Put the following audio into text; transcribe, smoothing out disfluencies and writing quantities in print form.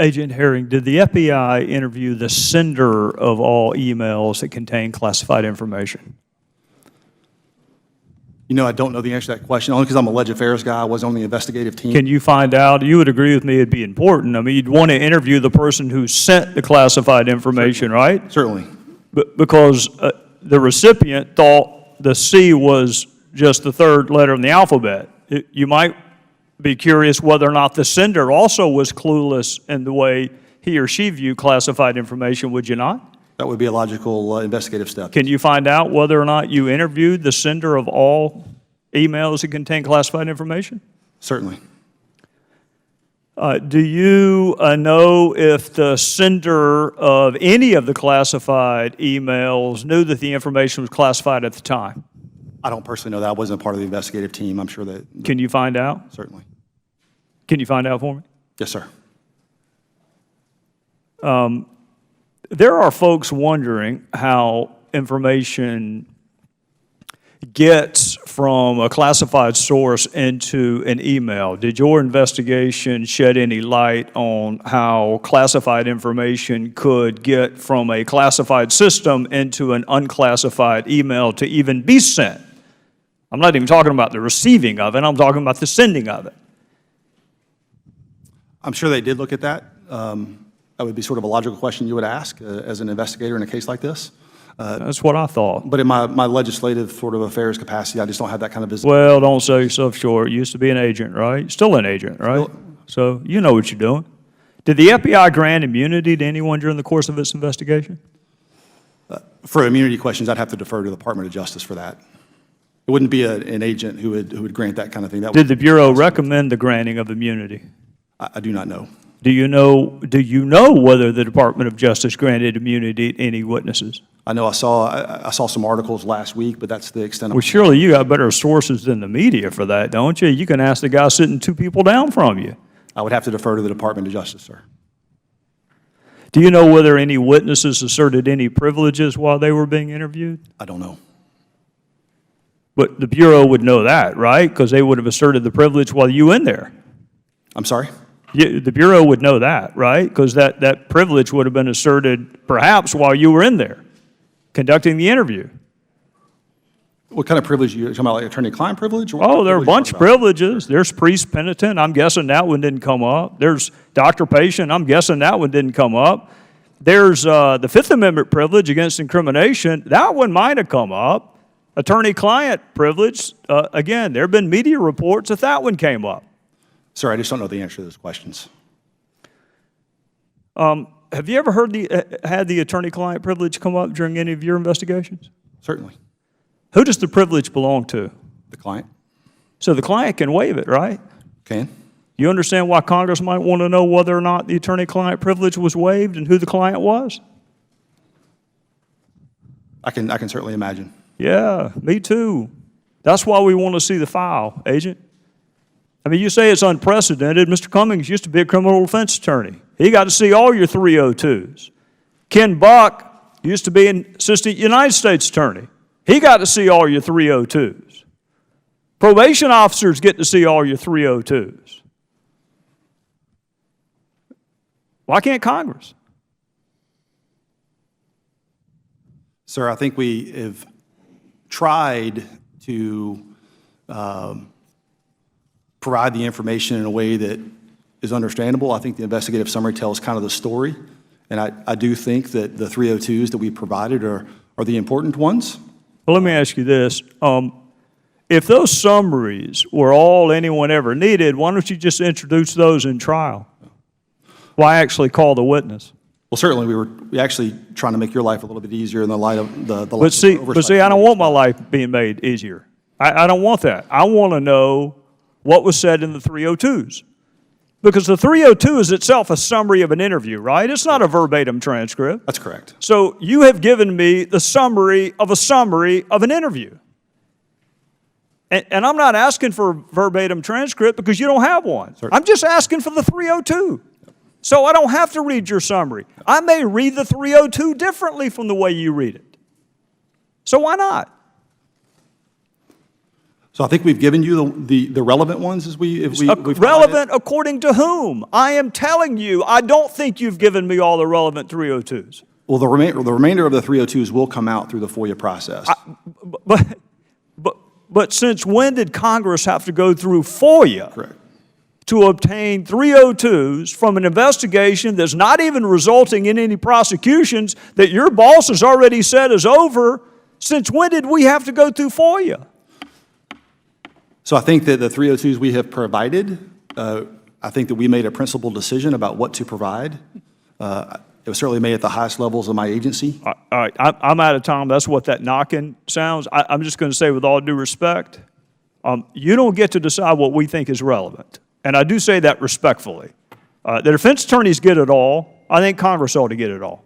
Agent Herring, did the FBI interview the sender of all emails that contain classified information? You know, I don't know the answer to that question, only because I'm a alleged affairs guy. I was on the investigative team. Can you find out? You would agree with me it'd be important. I mean, you'd want to interview the person who sent the classified information, right? Certainly. Because the recipient thought the C was just the third letter in the alphabet. You might be curious whether or not the sender also was clueless in the way he or she viewed classified information, would you not? That would be a logical investigative step. Can you find out whether or not you interviewed the sender of all emails that contain classified information? Certainly. Do you know if the sender of any of the classified emails knew that the information was classified at the time? I don't personally know that. I wasn't a part of the investigative team. I'm sure that. Can you find out? Certainly. Can you find out for me? Yes, sir. There are folks wondering how information gets from a classified source into an email. Did your investigation shed any light on how classified information could get from a classified system into an unclassified email to even be sent? I'm not even talking about the receiving of it, I'm talking about the sending of it. I'm sure they did look at that. That would be sort of a logical question you would ask as an investigator in a case like this. That's what I thought. But in my legislative sort of affairs capacity, I just don't have that kind of visibility. Well, don't sell yourself short. You used to be an agent, right? Still an agent, right? So you know what you're doing. Did the FBI grant immunity to anyone during the course of its investigation? For immunity questions, I'd have to defer to the Department of Justice for that. It wouldn't be an agent who would grant that kind of thing. Did the Bureau recommend the granting of immunity? I do not know. Do you know whether the Department of Justice granted immunity to any witnesses? I know I saw some articles last week, but that's the extent of it. Well, surely you got better sources than the media for that, don't you? You can ask the guy sitting 2 people down from you. I would have to defer to the Department of Justice, sir. Do you know whether any witnesses asserted any privileges while they were being interviewed? I don't know. But the Bureau would know that, right? Because they would have asserted the privilege while you were in there. I'm sorry? The Bureau would know that, right? Because that privilege would have been asserted perhaps while you were in there conducting the interview. What kind of privilege are you talking about, like attorney-client privilege? Oh, there are a bunch of privileges. There's priest-penitent. I'm guessing that one didn't come up. There's doctor-patient. I'm guessing that one didn't come up. There's the Fifth Amendment privilege against incrimination. That one might have come up. Attorney-client privilege, again, there have been media reports that one came up. Sir, I just don't know the answer to those questions. Have you ever had the attorney-client privilege come up during any of your investigations? Certainly. Who does the privilege belong to? The client. So the client can waive it, right? Can. You understand why Congress might want to know whether or not the attorney-client privilege was waived and who the client was? I can certainly imagine. Yeah, me too. That's why we want to see the file, Agent. I mean, you say it's unprecedented. Mr. Cummings used to be a criminal defense attorney. He got to see all your 302s. Ken Buck used to be an assistant United States attorney. He got to see all your 302s. Probation officers get to see all your 302s. Why can't Congress? Sir, I think we have tried to provide the information in a way that is understandable. I think the investigative summary tells kind of the story, and I do think that the 302s that we provided are the important ones. Well, let me ask you this. If those summaries were all anyone ever needed, why don't you just introduce those in trial? Why actually call the witness? Well, certainly we actually trying to make your life a little bit easier in the light of the But see, I don't want my life being made easier. I don't want that. I want to know what was said in the 302s. Because the 302 is itself a summary of an interview, right? It's not a verbatim transcript. That's correct. So you have given me the summary of an interview. And I'm not asking for a verbatim transcript because you don't have one. Certainly. I'm just asking for the 302. So I don't have to read your summary. I may read the 302 differently from the way you read it. So why not? So I think we've given you the relevant ones as we've Relevant according to whom? I am telling you, I don't think you've given me all the relevant 302s. Well, the remainder of the 302s will come out through the FOIA process. But since when did Congress have to go through FOIA? Correct. To obtain 302s from an investigation that's not even resulting in any prosecutions that your boss has already said is over? Since when did we have to go through FOIA? So I think that the 302s we have provided, I think that we made a principled decision about what to provide. It was certainly made at the highest levels of my agency. All right, I'm out of time. That's what that knocking sounds. I'm just going to say with all due respect, you don't get to decide what we think is relevant. And I do say that respectfully. The defense attorneys get it all. I think Congress ought to get it all.